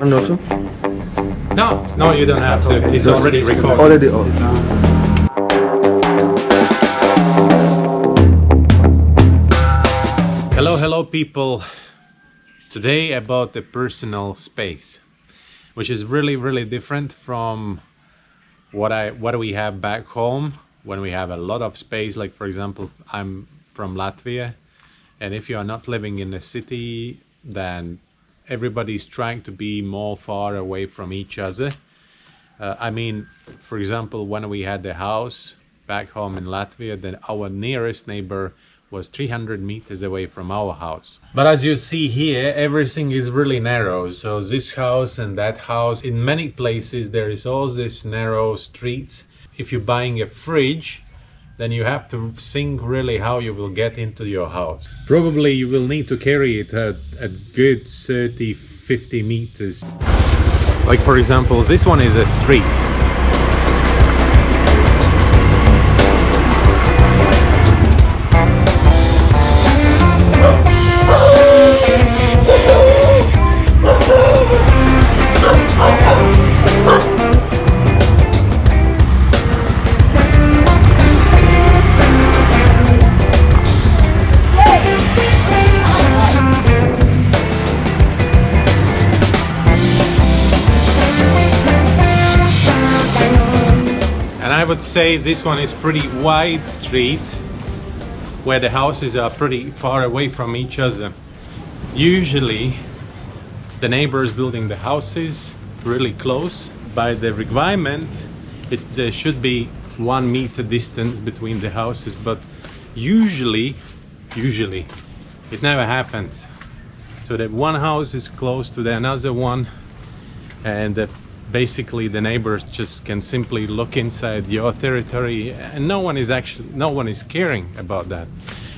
And also? No, you don't have to. It's already recorded. Already on. Hello people. Today about the personal space, which is really different from what we have back home when we have a lot of space. Like for example, I'm from Latvia, and if you are not living in a city, then everybody's trying to be more far away from each other. I mean, for example, when we had the house back home in Latvia, then our nearest neighbor was 300 meters away from our house. But as you see here, everything is really narrow. So this house and that house, in many places there is all these narrow streets. If you're buying a fridge, then you have to think really how you will get into your house. Probably you will need to carry it at a good 30-50 meters. Like for example, this one is a street. I would say this one is pretty wide street where the houses are pretty far away from each other. Usually the neighbors building the houses really close. By the requirement it should be 1 meter distance between the houses, but usually it never happens. So that one house is close to the another one, and basically the neighbors just can simply look inside your territory, and no one is caring about that.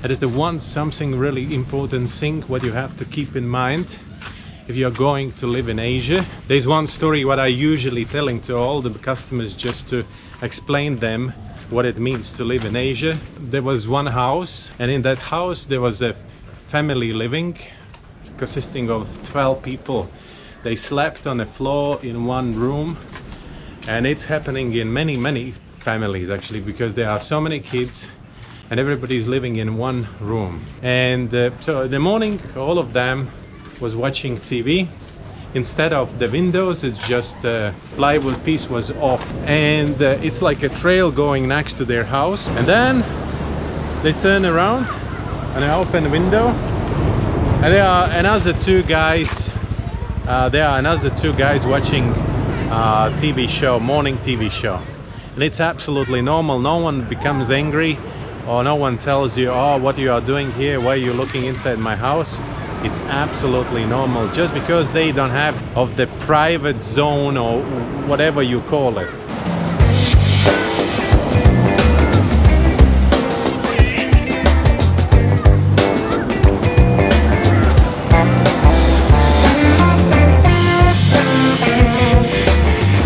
It is something really important thing what you have to keep in mind if you're going to live in Asia. There's one story what I usually telling to all the customers just to explain them what it means to live in Asia. There was one house, and in that house there was a family living consisting of 12 people. They slept on the floor in one room, and it's happening in many families actually, because there are so many kids and everybody's living in one room. And so in the morning all of them was watching TV. Instead of the windows, it's just plywood piece was off, and it's like a trail going next to their house. And then they turn around and I open the window, and there are another two guys watching TV show, morning TV show. And it's absolutely normal. No one becomes angry, or no one tells you, oh, what you are doing here, why are you looking inside my house. It's absolutely normal, just because they don't have of the private zone or whatever you call it.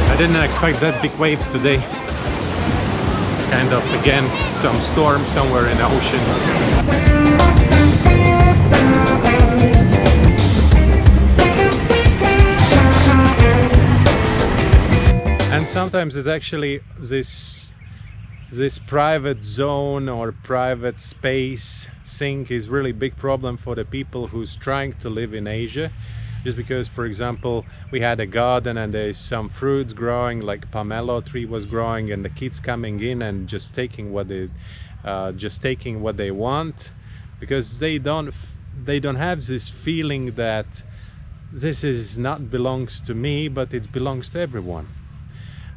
I didn't expect that big waves today. Kind of again some storm somewhere in the ocean. And sometimes it's actually this private zone or private space thing is really big problem for the people who's trying to live in Asia. Just because, for example, we had a garden and there's some fruits growing, like pomelo tree was growing, and the kids coming in and just taking what they want, because they don't have this feeling that this is not belongs to me, but it belongs to everyone.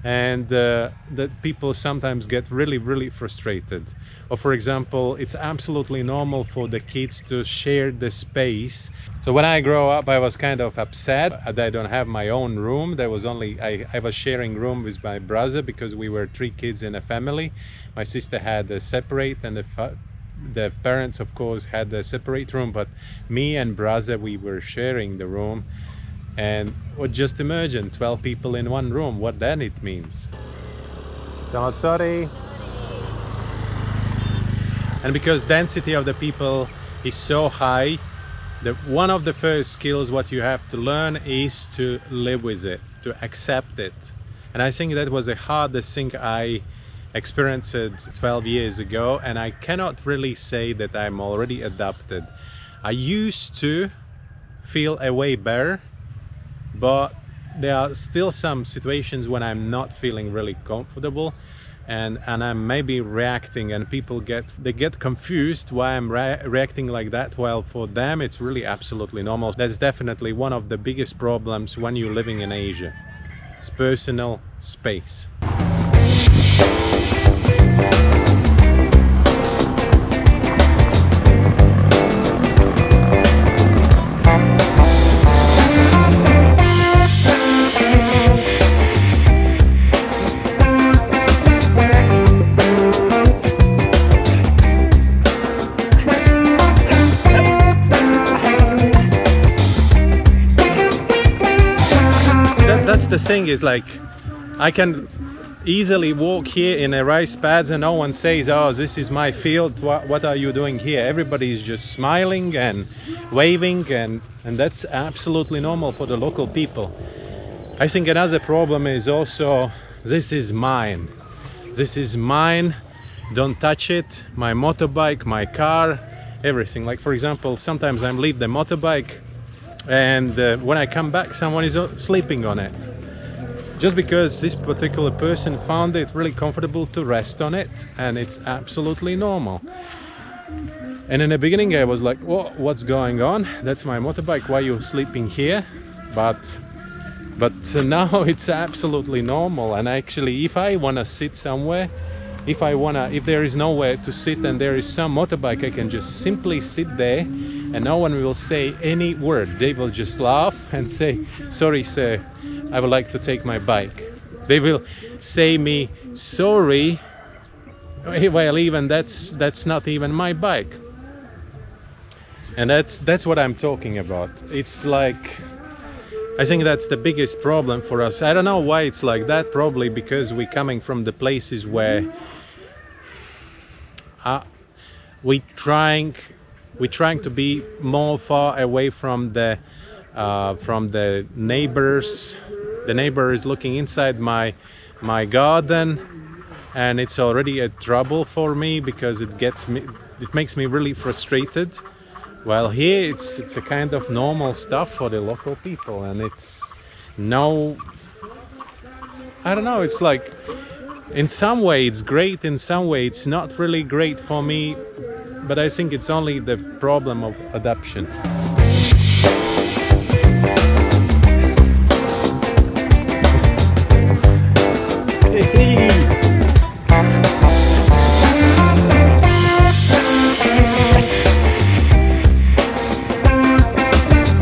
And that people sometimes get really frustrated. Or for example, it's absolutely normal for the kids to share the space. So when I grow up, I was kind of upset that I don't have my own room. There was only I was sharing room with my brother, because we were 3 kids in a family. My sister had a separate, and the parents of course had a separate room, but me and brother, we were sharing the room. And just imagine 12 people in one room, what then it means. Sorry. And because density of the people is so high, One of the first skills what you have to learn is to live with it, to accept it. And I think that was the hardest thing I experienced 12 years ago, and I cannot really say that I'm already adapted. I used to feel a way better, but there are still some situations when I'm not feeling really comfortable, and I'm maybe reacting, and people get confused why I'm reacting like that, while for them it's really absolutely normal. That's definitely one of the biggest problems when you're living in Asia. It's personal space. That's the thing, is like I can easily walk here in a rice pads and no one says, oh, this is my field, what are you doing here? Everybody is just smiling and waving, and that's absolutely normal for the local people. I think another problem is also, this is mine, this is mine, don't touch it, my motorbike, my car, everything. Like for example, sometimes I leave the motorbike and when I come back someone is sleeping on it, just because this particular person found it really comfortable to rest on it, and it's absolutely normal. And in the beginning I was like, what's going on? That's my motorbike, why are you sleeping here? But now it's absolutely normal. And actually, if I want to sit somewhere, if there is nowhere to sit and there is some motorbike, I can just simply sit there and no one will say any word. They will just laugh and say, sorry sir, I would like to take my bike. They will say me sorry, well even that's not even my bike. And that's what I'm talking about. It's like, I think that's the biggest problem for us. I don't know why it's like that, probably because we're coming from the places where we're trying to be more far away from the neighbors. The neighbor is looking inside my garden, and it's already a trouble for me because it makes me really frustrated. While here it's a kind of normal stuff for the local people, and it's no, I don't know, it's like in some way it's great, in some way it's not really great for me, but I think it's only the problem of adaptation.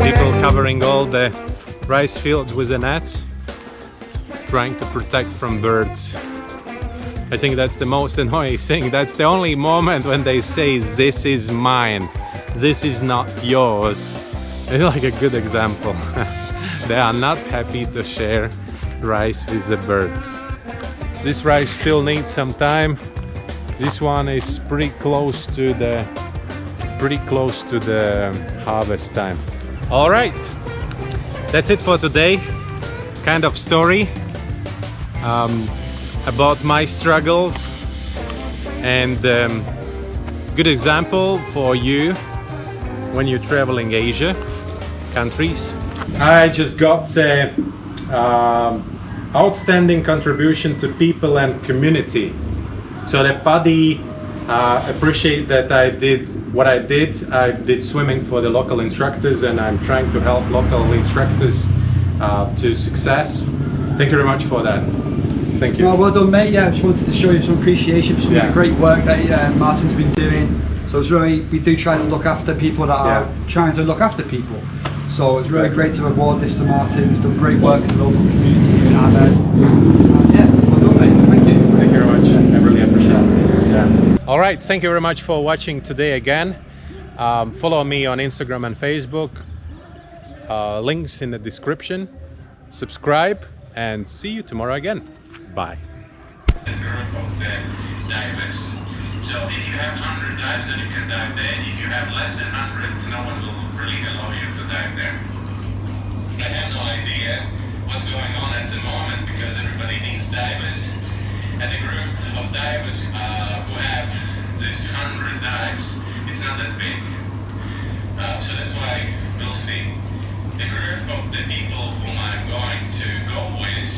People covering all the rice fields with the nets, trying to protect from birds. I think that's the most annoying thing. That's the only moment when they say, this is mine, this is not yours. It's like a good example. They are not happy to share rice with the birds. This rice still needs some time. This one is pretty close to the harvest time. All right, that's it for today. Kind of story about my struggles, and good example for you when you're traveling Asia countries. I just got outstanding contribution to people and community. So the Paddy appreciate that I did what I did. I did swimming for the local instructors, and I'm trying to help local instructors to success. Thank you very much for that. Thank you. Well done, mate. Yeah, I just wanted to show you some appreciation for some of the great work that Martin's been doing. So it's really, we do try to look after people that are trying to look after people. So it's really great to reward this to Martin. He's done great work in the local community here in Amed. Yeah, well done, mate. Thank you. Thank you very much. I really appreciate it. Yeah. All right, thank you very much for watching today again. Follow me on Instagram and Facebook. Links in the description. Subscribe, and see you tomorrow again. Bye. So if you have 100 dives, then you can dive there. If you have less than 100, no one will really allow you to dive there. I have no idea what's going on at the moment because everybody needs divers. And the group of divers who have this 100 dives, it's not that big. So that's why we'll see. The group of the people whom I'm going to go with